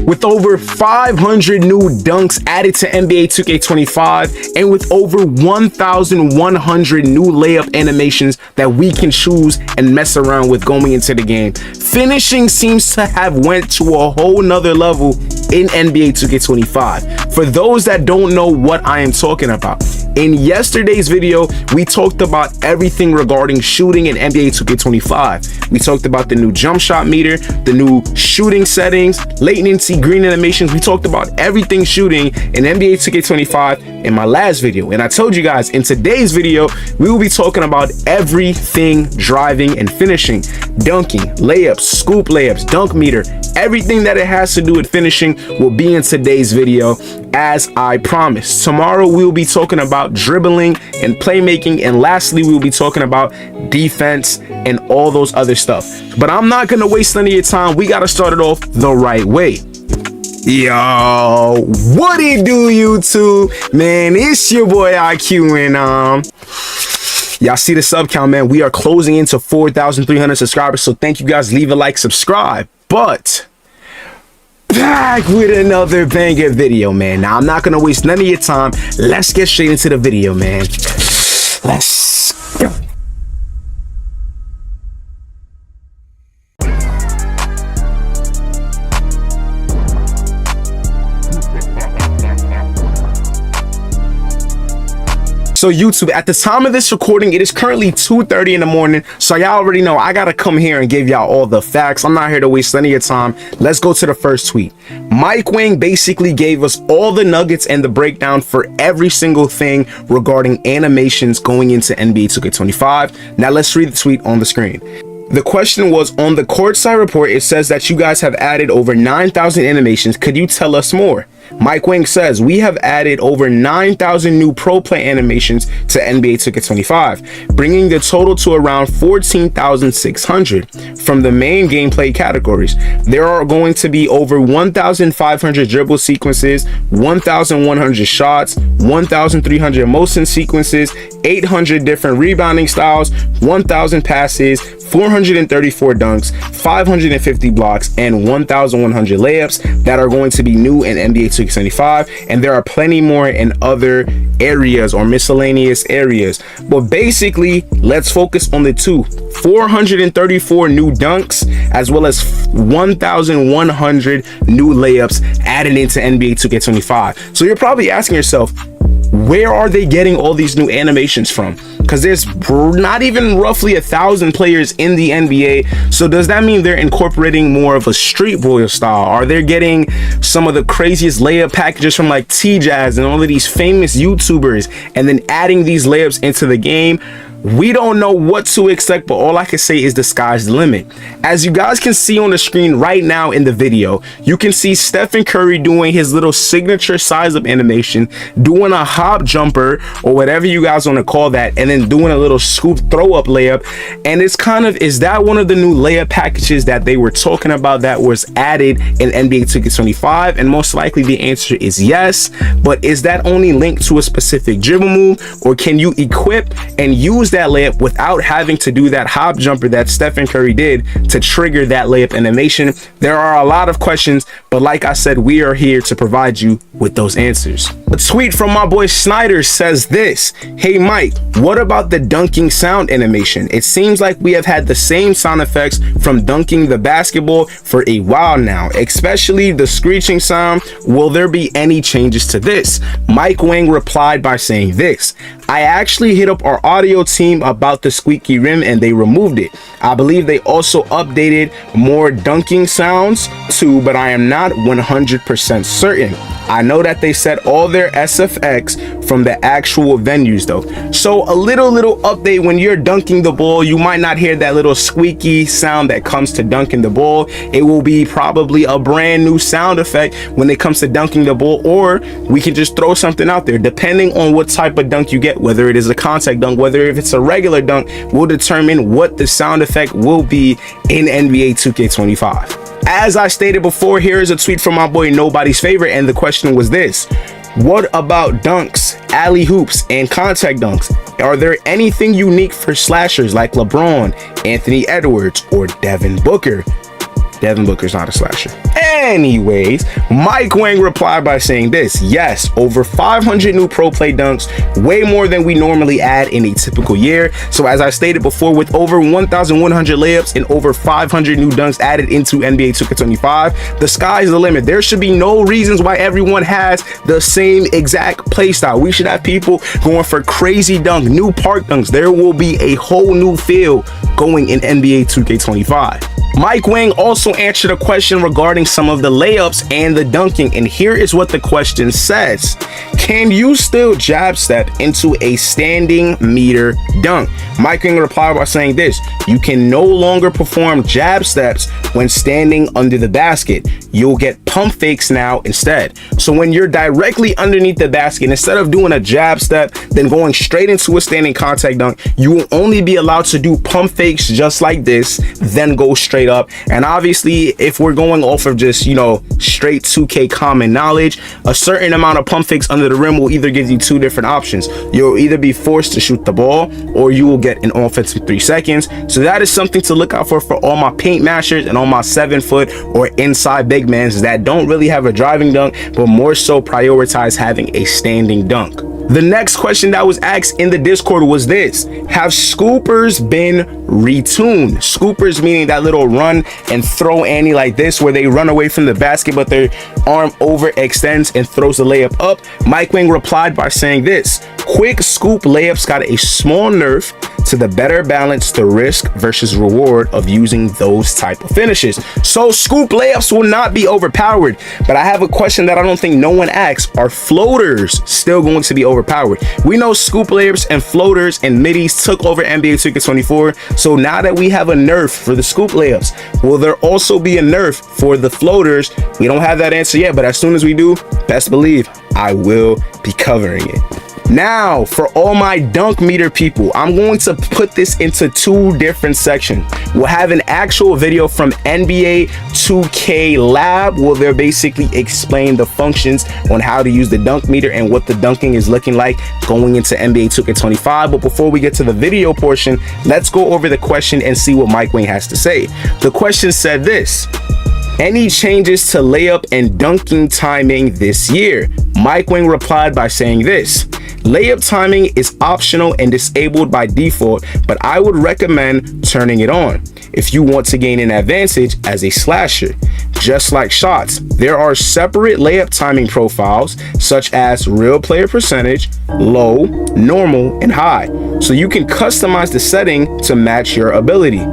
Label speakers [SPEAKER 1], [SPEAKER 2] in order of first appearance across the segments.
[SPEAKER 1] With over 500 new dunks added to NBA 2K25 and with over 1,100 new layup animations that we can choose and mess around with going into the game, finishing seems to have went to a whole nother level in NBA 2K25. For those that don't know what I am talking about, in yesterday's video, we talked about everything regarding shooting in NBA 2K25. We talked about the new jump shot meter, the new shooting settings, latency, green animations. We talked about everything shooting in NBA 2K25 in my last video. And I told you guys in today's video, we will be talking about everything driving and finishing, dunking, layups, scoop layups, dunk meter, everything that it has to do with finishing will be in today's video, as I promised. Tomorrow we will be talking about dribbling and playmaking, and lastly we will be talking about defense and all those other stuff. But I'm not gonna waste any of your time. We gotta start it off the right way. Yo, what it do, YouTube? Man, it's your boy IQ, and y'all see the sub count, man. We are closing into 4,300 subscribers, so thank you guys. Leave a like, subscribe. But back with another banger video, man. Now I'm not gonna waste none of your time. Let's get straight into the video, man. Let's go. So YouTube, at the time of this recording, it is currently 2:30 in the morning. So y'all already know I gotta come here and give y'all all the facts. I'm not here to waste any of your time. Let's go to the first tweet. Mike Wang basically gave us all the nuggets and the breakdown for every single thing regarding animations going into NBA 2K25. Now let's read the tweet on the screen. The question was, on the courtside report, it says that you guys have added over 9,000 animations. Could you tell us more? Mike Wang says, we have added over 9,000 new pro play animations to NBA 2K25, bringing the total to around 14,600 from the main gameplay categories. There are going to be over 1,500 dribble sequences, 1,100 shots, 1,300 motion sequences, 800 different rebounding styles, 1,000 passes, 434 dunks, 550 blocks, and 1,100 layups that are going to be new in NBA 2K25, and there are plenty more in other areas or miscellaneous areas. But basically, let's focus on the 434 new dunks as well as 1,100 new layups added into NBA 2K25. So you're probably asking yourself, where are they getting all these new animations from? Because there's not even roughly 1,000 players in the NBA. So does that mean they're incorporating more of a street boy style? Are they getting some of the craziest layup packages from like T-Jazz and all of these famous YouTubers and then adding these layups into the game? We don't know what to expect, but all I can say is the sky's the limit. As you guys can see on the screen right now in the video, you can see Stephen Curry doing his little signature size up animation, doing a hop jumper or whatever you guys want to call that, and then doing a little scoop throw up layup. And it's kind of, is that one of the new layup packages that they were talking about that was added in NBA 2K25? And most likely the answer is yes. But is that only linked to a specific dribble move, or can you equip and use that layup without having to do that hop jumper that Stephen Curry did to trigger that layup animation? There are a lot of questions, but like I said, we are here to provide you with those answers. A tweet from my boy Snyder says this: hey Mike, what about the dunking sound animation? It seems like we have had the same sound effects from dunking the basketball for a while now, especially the screeching sound. Will there be any changes to this? Mike Wang replied by saying this: I actually hit up our audio team about the squeaky rim and they removed it. I believe they also updated more dunking sounds too, but I am not 100% certain. I know that they set all their SFX from the actual venues though. So a little update: when you're dunking the ball, you might not hear that little squeaky sound that comes to dunking the ball. It will be probably a brand new sound effect when it comes to dunking the ball, or we can just throw something out there depending on what type of dunk you get, whether it is a contact dunk, whether if it's a regular dunk, will determine what the sound effect will be in NBA 2K25. As I stated before, here is a tweet from my boy Nobody's Favorite, and the question was this: what about dunks, alley hoops, and contact dunks? Are there anything unique for slashers like LeBron, Anthony Edwards, or Devin Booker? Devin Booker's not a slasher. Anyways, Mike Wang replied by saying this: yes, over 500 new pro play dunks, way more than we normally add in a typical year. So as I stated before, with over 1,100 layups and over 500 new dunks added into NBA 2K25, the sky's the limit. There should be no reasons why everyone has the same exact play style. We should have people going for crazy dunk, new park dunks. There will be a whole new feel going in NBA 2K25. Mike Wang also answered a question regarding some of the layups and the dunking, and here is what the question says: can you still jab step into a standing meter dunk? Mike Wang replied by saying this: you can no longer perform jab steps when standing under the basket. You'll get pump fakes now instead. So when you're directly underneath the basket, instead of doing a jab step then going straight into a standing contact dunk, you will only be allowed to do pump fakes just like this, then go straight up. And obviously, if we're going off of just, you know, straight 2K common knowledge, a certain amount of pump fakes under the rim will either give you two different options. You'll either be forced to shoot the ball, or you will get an offensive 3 seconds. So that is something to look out for all my paint mashers and all my 7-foot or inside big mans that don't really have a driving dunk, but more so prioritize having a standing dunk. The next question that was asked in the Discord was this: have scoopers been retuned? Scoopers meaning that little run and throw Annie like this, where they run away from the basket but their arm overextends and throws the layup up. Mike Wang replied by saying this: quick scoop layups got a small nerf to the better balance the risk versus reward of using those type of finishes. So scoop layups will not be overpowered, but I have a question that I don't think no one asks: are floaters still going to be overpowered? We know scoop layups and floaters and middies took over NBA 2K24, so now that we have a nerf for the scoop layups, will there also be a nerf for the floaters? We don't have that answer yet, but as soon as we do, best believe I will be covering it. Now, for all my dunk meter people, I'm going to put this into two different sections. We'll have an actual video from NBA 2K Lab, where they'll basically explain the functions on how to use the dunk meter and what the dunking is looking like going into NBA 2K25. But before we get to the video portion, let's go over the question and see what Mike Wang has to say. The question said this: any changes to layup and dunking timing this year? Mike Wang replied by saying this: layup timing is optional and disabled by default, but I would recommend turning it on if you want to gain an advantage as a slasher. Just like shots, there are separate layup timing profiles such as real player percentage, low, normal, and high, so you can customize the setting to match your ability.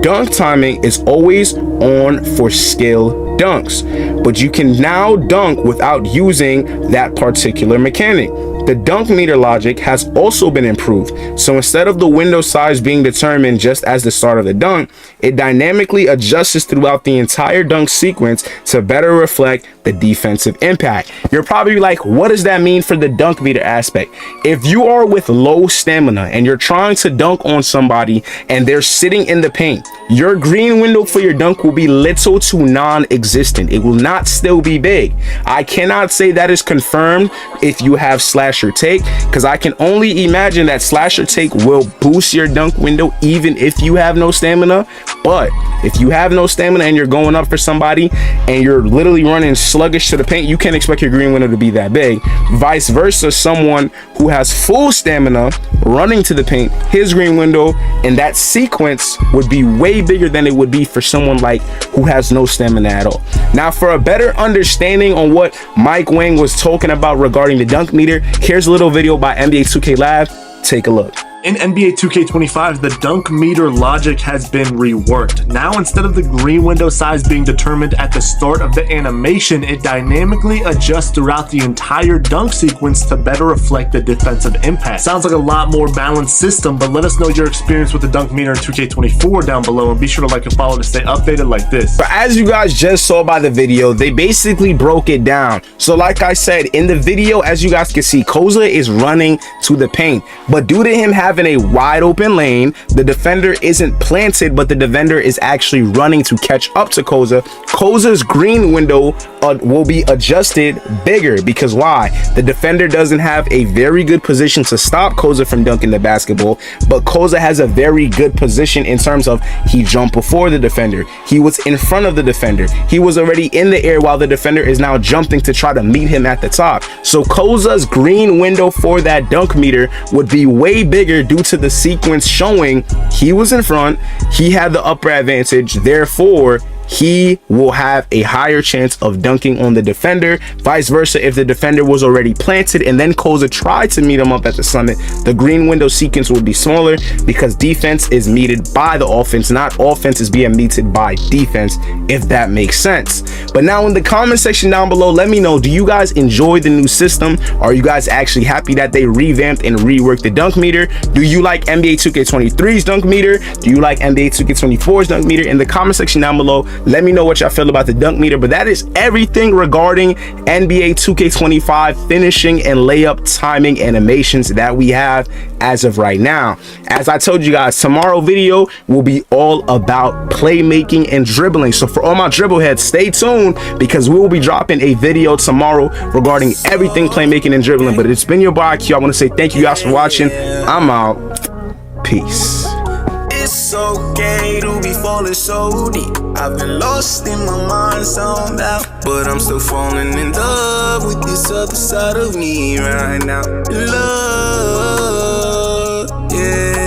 [SPEAKER 1] Dunk timing is always on for skill dunks, but you can now dunk without using that particular mechanic. The dunk meter logic has also been improved, so instead of the window size being determined just as the start of the dunk, it dynamically adjusts throughout the entire dunk sequence to better reflect the defensive impact. You're probably like, what does that mean for the dunk meter aspect? If you are with low stamina and you're trying to dunk on somebody and they're sitting in the paint, your green window for your dunk will be little to non-existent. It will not still be big. I cannot say that is confirmed if you have slasher take, because I can only imagine that slasher take will boost your dunk window even if you have no stamina. But if you have no stamina and you're going up for somebody and you're literally running sluggish to the paint, you can't expect your green window to be that big. Vice versa, someone who has full stamina running to the paint, his green window in that sequence would be way bigger than it would be for someone like who has no stamina at all. Now, for a better understanding on what Mike Wang was talking about regarding the dunk meter, here's a little video by NBA 2K Lab. Take a look.
[SPEAKER 2] In NBA 2K25, the dunk meter logic has been reworked. Now, instead of the green window size being determined at the start of the animation, it dynamically adjusts throughout the entire dunk sequence to better reflect the defensive impact. Sounds like a lot more balanced system, but let us know your experience with the dunk meter in 2K24 down below, and be sure to like and follow to stay updated like this.
[SPEAKER 1] But as you guys just saw by the video, they basically broke it down. So like I said, in the video, as you guys can see, Koza is running to the paint, but due to him having having a wide open lane. The defender isn't planted, but the defender is actually running to catch up to Koza. Koza's green window will be adjusted bigger because why? The defender doesn't have a very good position to stop Koza from dunking the basketball, but Koza has a very good position in terms of he jumped before the defender. He was in front of the defender. He was already in the air while the defender is now jumping to try to meet him at the top. So Koza's green window for that dunk meter would be way bigger due to the sequence showing he was in front, he had the upper advantage, therefore he will have a higher chance of dunking on the defender. Vice versa, if the defender was already planted and then Koza tried to meet him up at the summit, the green window sequence would be smaller because defense is meted by the offense, not offense is being meted by defense, if that makes sense. But now in the comment section down below, let me know, do you guys enjoy the new system? Are you guys actually happy that they revamped and reworked the dunk meter? Do you like NBA 2K23's dunk meter? Do you like NBA 2K24's dunk meter? In the comment section down below, let me know what y'all feel about the dunk meter. But that is everything regarding NBA 2K25 finishing and layup timing animations that we have as of right now. As I told you guys, tomorrow video will be all about playmaking and dribbling. So for all my dribble heads, stay tuned because we will be dropping a video tomorrow regarding everything playmaking and dribbling. But it's been your boy Q. I want to say thank you guys for watching. I'm out. Peace.
[SPEAKER 3] It's okay to be falling so deep. I've been lost in my mind, zoned out, but I'm still falling in love with this other side of me right now. Love, yeah.